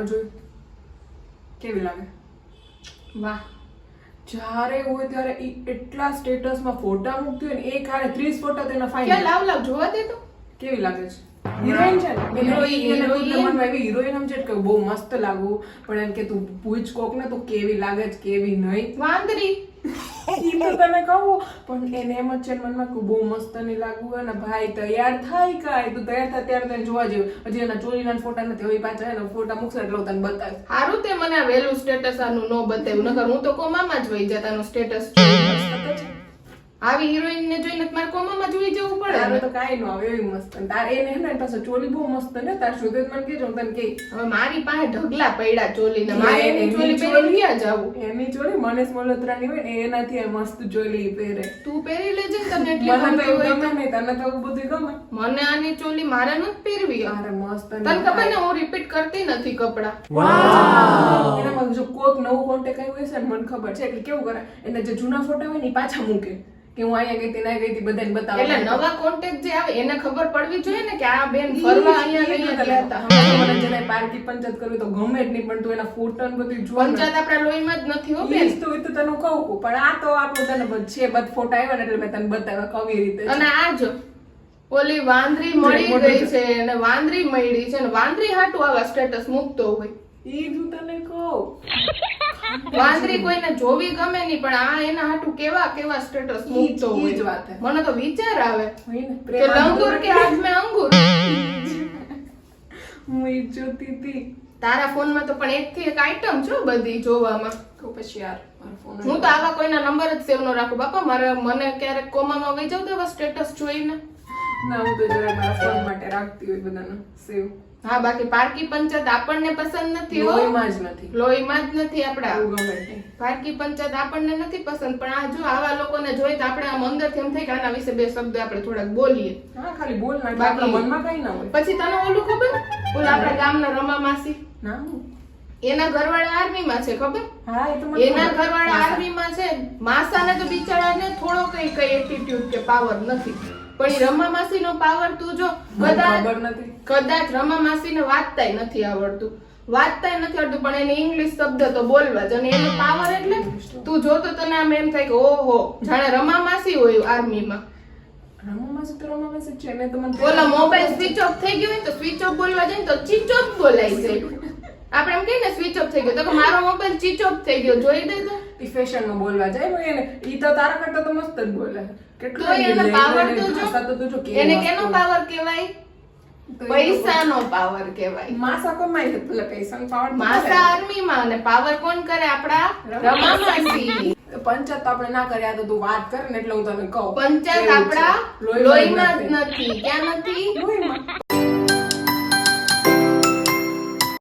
ન જોઈ કેવી લાગે? વાહ, જ્યારે હોય ત્યારે ઈ એટલા સ્ટેટસમાં ફોટા મૂકતી હોય ને એક હારે 30 ફોટા તેના ક્યાં ફાઈન. લાવ જોવા દે તો. કેવી લાગે છે? હિરોઈન છે ને હિરોઈન. મનમાં એવી હિરોઈન સમજે કે બહુ મસ્ત લાગુ, પણ એમ કે તું પૂછ કોક ને તો કેવી લાગે છે કેવી નહીં. વાંદરી ઈ તો તને કહું, પણ એને એમ જ છે મનમાં કે બહુ મસ્ત નહીં લાગુ હોય ને ભાઈ તૈયાર થાય કાંઈ તું તૈયાર થાય ત્યારે તને જોવા જેવું. હજી એના ચોરીના ફોટા નથી, હવે પાછા એના ફોટા મૂકશે એટલે હું તને બતાવીશ. હારું તે મને આ વહેલું સ્ટેટસ આનું નો બતાવ્યું, નકર હું તો કોમામાં જ વહી જતાનું સ્ટેટસ. આવી હિરોઈન ને જોઈને મારે કોમામાં જોઈ જવું પડે તારે ને. તો કાંઈ ન આવે એવી મસ્ત. અને તારે એને હે ને પાછો ચોલી બહુ મસ્ત ને, તાર શોધે મને કહેજો હું તને કહી. હવે મારી પાસે ઢગલા પડ્યા ચોલીને, મારે એની ચોલી પહેરીને ક્યાં જાવું? એની ચોલી મનેશ મલ્હોત્રાની હોય ને એનાથી આ મસ્ત ચોલી પહેરે. તું પહેરી લેજે ને તને એટલી મને તો ગમતી એવું હોય ગમે તો. નહીં, તને તો એવું બધું ગમે. મને આની ચોલી મારે નથી પહેરવી. અરે મસ્ત તને ખબર ને હું રિપીટ કરતી નથી કપડા. એનામાં જો કોઈક નવું કોન્ટેક્ટ આવ્યું હશે ને મને ખબર છે એટલે કેવું કરે, એને જે જૂના ફોટા હોય ને ઈ પાછા મૂકે કે હું અહીંયા ગઈ હતી ના ગઈ હતી બધાને બતાવવા. એટલે નવા કોન્ટેક્ટ જે આવે એને ખબર પડવી જોઈએ ને કે આ બેન ફરવા અહીંયા ગયા હતા. મને જરાય પારકી પંચાયત કરવી તો ગમે જ નહીં, પણ તું એના ફોટા ને બધું જો ને. પંચાયત આપણા લોહીમાં જ નથી હો બેન. ઈ તો તને કહું, પણ આ તો આપણું તને છે બધ ફોટા આવ્યા ને એટલે મેં તને બતાવ્યા કવી રીતે. અને આ જો ઓલી વાંદરી મળી ગઈ છે અને વાંદરી મળી છે અને વાંદરી હાટુ આવા સ્ટેટસ મૂકતો હોય. ઈ હું તને કહું, વાંદરી કોઈને જોવી ગમે નહીં, પણ આ એના હાટુ કેવા કેવા સ્ટેટસ મૂકતો ઈ જ હોય. વાત હે. મને તો વિચાર આવે હોય ને કે લંગુર કે હાથ મેં અંગુર. હું ઈ જ જોતી હતી. તારા ફોનમાં તો પણ એક થી એક આઈટમ છો બધી જોવામાં. તો પછી યાર મારો ફોન હું તો આવા કોઈના નંબર જ સેવ ન રાખું બાપા. મને ક્યારેક કોમામાં વહી જાવ તો એવા સ્ટેટસ જોઈને. ના, હું તો જરા મારા ફોન માટે રાખતી હોય બધાના સેવ. હા, બાકી પારકી પંચાયત આપણને પસંદ નથી હો. લોહીમાં જ નથી. લોહીમાં જ નથી આપડા. એવું ગમે તે. પારકી પંચાયત આપણને નથી પસંદ, પણ આ જો આવા લોકોને જોઈ તો આપણે આમ અંદરથી એમ થાય કે આના વિશે બે શબ્દ આપણે થોડાક બોલીએ. હા, ખાલી બોલ ના, બાકી- આપણા મનમાં કઈ ના હોય. પછી તને ઓલું ખબર, ઓલા આપણા ગામના રમા માસી, ના હું. એના ઘરવાળા આર્મીમાં છે ખબર? હા, એ તો મને એના ખબર. ઘરવાળા આર્મીમાં છે. માસાને તો બિચારાને થોડો કઈ એટીટ્યુડ કે પાવર નથી, પણ ઈ રમા માસીનો પાવર તું જો. મને કદાચ ખબર નથી. કદાચ રમા માસીને વાંચતાય નથી આવડતું, પણ એને ઇંગ્લિશ શબ્દ તો બોલવા જ. અને એનો પાવર એટલે તું જોતો તને આમ એમ થાય કે ઓહો, જાણે રમા માસી હોય આર્મીમાં. રમામાં તો રમામાં છે ને, તો મને ઓલા મોબાઈલ સ્વિચ ઓફ થઈ ગયો હોય તો સ્વિચ ઓફ બોલવા જાય ને તો ચીચ ઓફ બોલાઈ જાય. આપણે એમ કહીએ ને સ્વિચ ઓફ થઈ ગયો, તો કે મારો મોબાઈલ ચીચ ઓફ થઈ ગયો, જોઈ દે તો. ઈ ફેશનમાં બોલવા જાય પણ એને ઈ તો તારા કરતા તો મસ્ત જ બોલે. તો એનો પાવર તો જો, એને કેનો પાવર કહેવાય? પૈસાનો પાવર કહેવાય. માસા કમાય છે ભલે પૈસાનો પાવર. માસા આર્મીમાં અને પાવર કોણ કરે? આપડા રમા માસી. પંચાયત તો આપણે ના કર્યા તો તું વાત કર ને એટલે હું તને કહું. પંચાયત કેવું છે? આપડા લોહીમાં જ નથી. ક્યાં નથી? લોહીમાં.